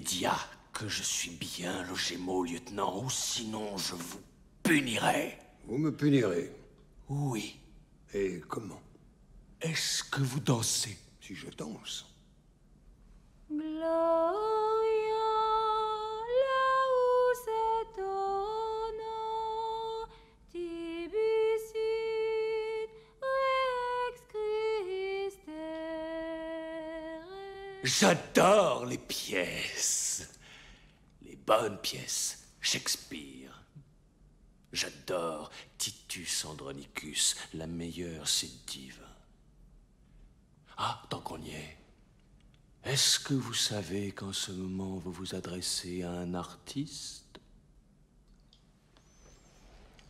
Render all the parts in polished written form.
immédiat que je suis bien le Gémeaux, lieutenant, ou sinon je vous punirai. Vous me punirez. Oui. Et comment? Est-ce que vous dansez? Si je danse. Gloria laus et honor tibi sit rex Christe. J'adore les pièces. Les bonnes pièces. Shakespeare. J'adore Titus Andronicus. La meilleure, c'est divin. Ah, tant qu'on y est. Est-ce que vous savez qu'en ce moment, vous vous adressez à un artiste?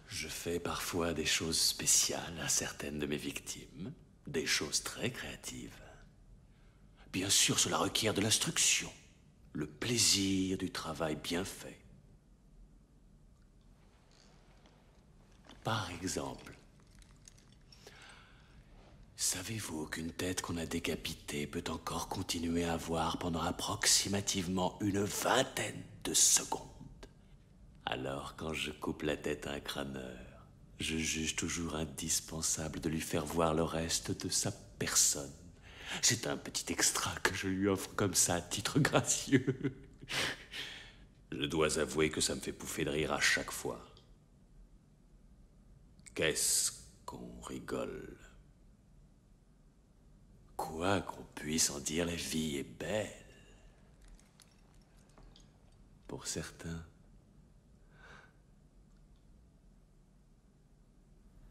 Je fais parfois des choses spéciales à certaines de mes victimes. Des choses très créatives. Bien sûr, cela requiert de l'instruction. Le plaisir du travail bien fait. Par exemple, savez-vous qu'une tête qu'on a décapitée peut encore continuer à voir pendant approximativement une vingtaine de secondes? Alors, quand je coupe la tête à un crâneur, je juge toujours indispensable de lui faire voir le reste de sa personne. C'est un petit extra que je lui offre comme ça à titre gracieux. Je dois avouer que ça me fait pouffer de rire à chaque fois. Qu'est-ce qu'on rigole? Quoi qu'on puisse en dire, la vie est belle. Pour certains,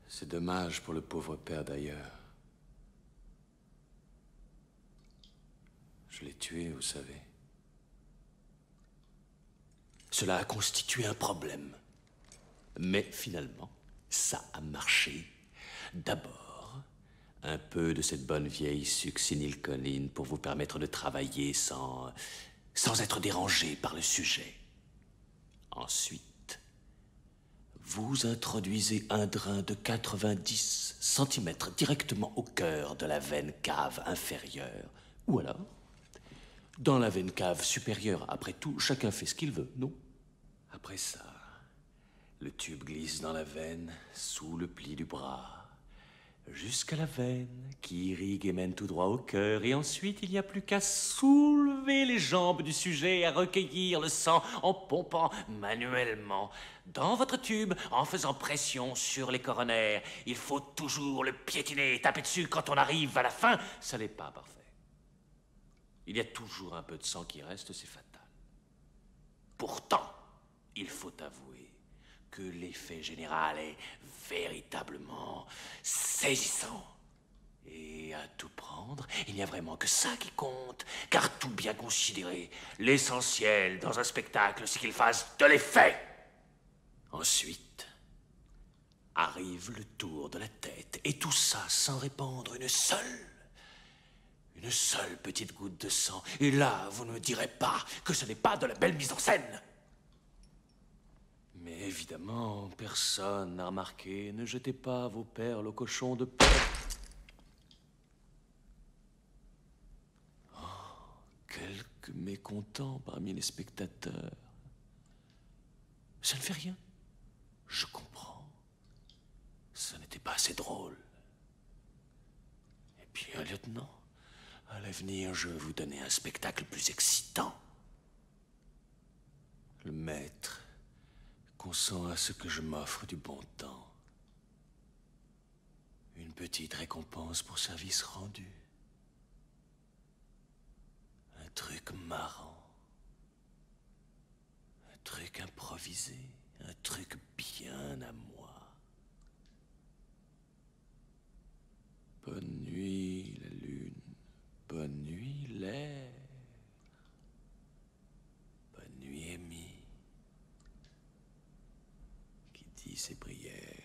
c'est dommage pour le pauvre père d'ailleurs. Je l'ai tué, vous savez. Cela a constitué un problème. Mais finalement, ça a marché. D'abord, un peu de cette bonne vieille succinylcholine pour vous permettre de travailler sans être dérangé par le sujet. Ensuite, vous introduisez un drain de 90 cm directement au cœur de la veine cave inférieure. Ou alors, dans la veine cave supérieure. Après tout, chacun fait ce qu'il veut, non? Après ça, le tube glisse dans la veine, sous le pli du bras, jusqu'à la veine qui irrigue et mène tout droit au cœur. Et ensuite, il n'y a plus qu'à soulever les jambes du sujet et à recueillir le sang en pompant manuellement dans votre tube, en faisant pression sur les coronaires. Il faut toujours le piétiner, taper dessus quand on arrive à la fin. Ça n'est pas parfait. Il y a toujours un peu de sang qui reste, c'est fatal. Pourtant, il faut avouer que l'effet général est véritablement saisissant. Et à tout prendre, il n'y a vraiment que ça qui compte, car tout bien considéré, l'essentiel dans un spectacle, c'est qu'il fasse de l'effet. Ensuite, arrive le tour de la tête, et tout ça sans répandre une seule petite goutte de sang. Et là, vous ne me direz pas que ce n'est pas de la belle mise en scène. Mais évidemment, personne n'a remarqué. Ne jetez pas vos perles au cochon de paix. Oh, quelques mécontents parmi les spectateurs. Ça ne fait rien. Je comprends. Ça n'était pas assez drôle. Et puis, un lieutenant, à l'avenir, je vais vous donner un spectacle plus excitant. Le maître consent à ce que je m'offre du bon temps. Une petite récompense pour service rendu. Un truc marrant. Un truc improvisé. Un truc bien à moi. Bonne nuit, la lune. Bonne nuit, l'air. Bonne nuit, Amy. Qui dit ses prières.